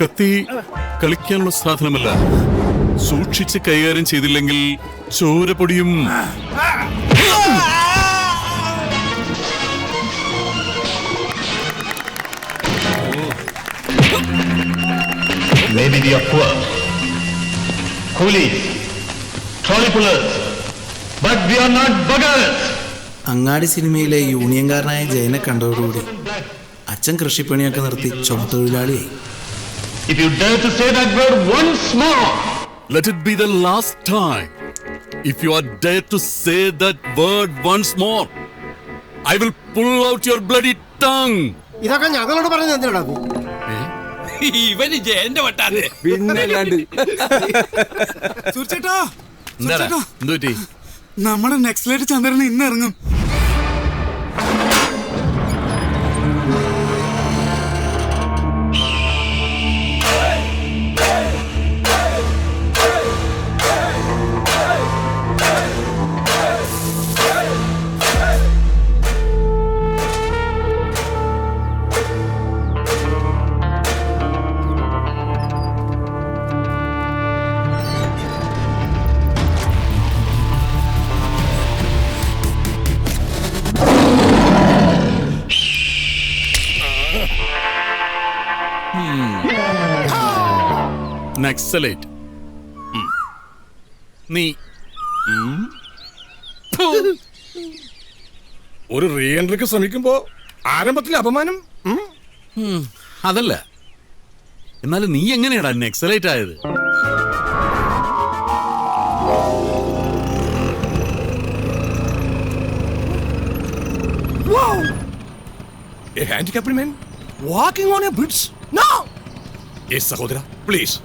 കത്തി കളിക്കാനുള്ള സാധനമല്ല. സൂക്ഷിച്ച് കൈകാര്യം ചെയ്തില്ലെങ്കിൽ ചോര പൊടിയും. Maybe we are poor, coolies, trolley pullers, but we are not beggars. അങ്ങാടി സിനിമയിലെ യൂണിയൻകാരനായ ജയനെ കണ്ടതോടുകൂടി അച്ഛൻ കൃഷിപ്പണിയൊക്കെ നിർത്തി ചുമത്തൊഴിലാളിയായി. If you dare to say that word once more, let it be the last time. If you are dare to say that word once more, I will pull out your bloody tongue. ഇതൊക്കെ ഞങ്ങളോട് പറഞ്ഞത് എന്തിനാ? ഇവന് ജയന്റെ വട്ടാണ്. പിന്നല്ലാണ്ട് സുരച്ചേട്ടാ, എന്താടാ എന്തുപറ്റി? നമ്മുടെ next ചന്ദ്രൻ ഇന്ന് ഇറങ്ങും. നക്സലൈറ്റ്. നീ ഒരു റീ എൻട്രിക്ക് ശ്രമിക്കുമ്പോ ആരംഭത്തിലെ അപമാനം. അതല്ല, എന്നാലും നീ എങ്ങനെയാടാ നക്സലൈറ്റ് ആയത്? A handicapped man walking on a bridge. No! Yes, സഹോദര, പ്ലീസ്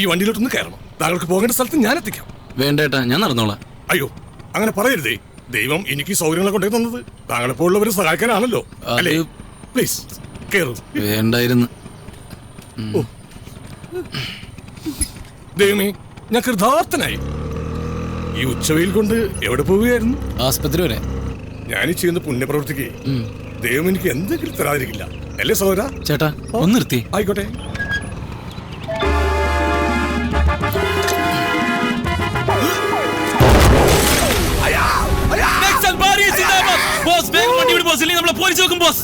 ഈ വണ്ടിയിലോട്ടൊന്ന് കയറണം. താങ്കൾക്ക് പോകേണ്ട സ്ഥലത്ത് ഞാൻ എത്തിക്കാം. വേണ്ടേട്ടാ, ഞാൻ നടന്നോളാം. അയ്യോ, അങ്ങനെ പറയരുതേ. ദൈവം എനിക്ക് സൗകര്യങ്ങളെ കൊണ്ടേ തന്നത് താങ്കളെപ്പോലുള്ളവരെ സഹായിക്കാനാണല്ലോ. അല്ലേ? പ്ലീസ് കയറൂ. വേണ്ടായിരുന്നു. ദൈവമേ, ഞാൻ കൃതാർത്ഥനായി. ഈ ഉച്ചവെയിൽ കൊണ്ട് എവിടെ പോവുകയായിരുന്നു? ആസ്പത്രി വരെ. ഞാൻ ഈ ചെയ്യുന്ന പുണ്യപ്രവൃത്തിക്ക് ദൈവം എനിക്ക് എന്തെങ്കിലും തരാതിരിക്കില്ല. അല്ലേ സഹോദര? ചേട്ടാ ഒന്ന് നിർത്തി. ആയിക്കോട്ടെ. ബോസ് വേഗം വണ്ടി വിട് ബോസ്, ഇല്ലെങ്കിൽ നമ്മളെ പോലീസ് വെക്കും ബോസ്.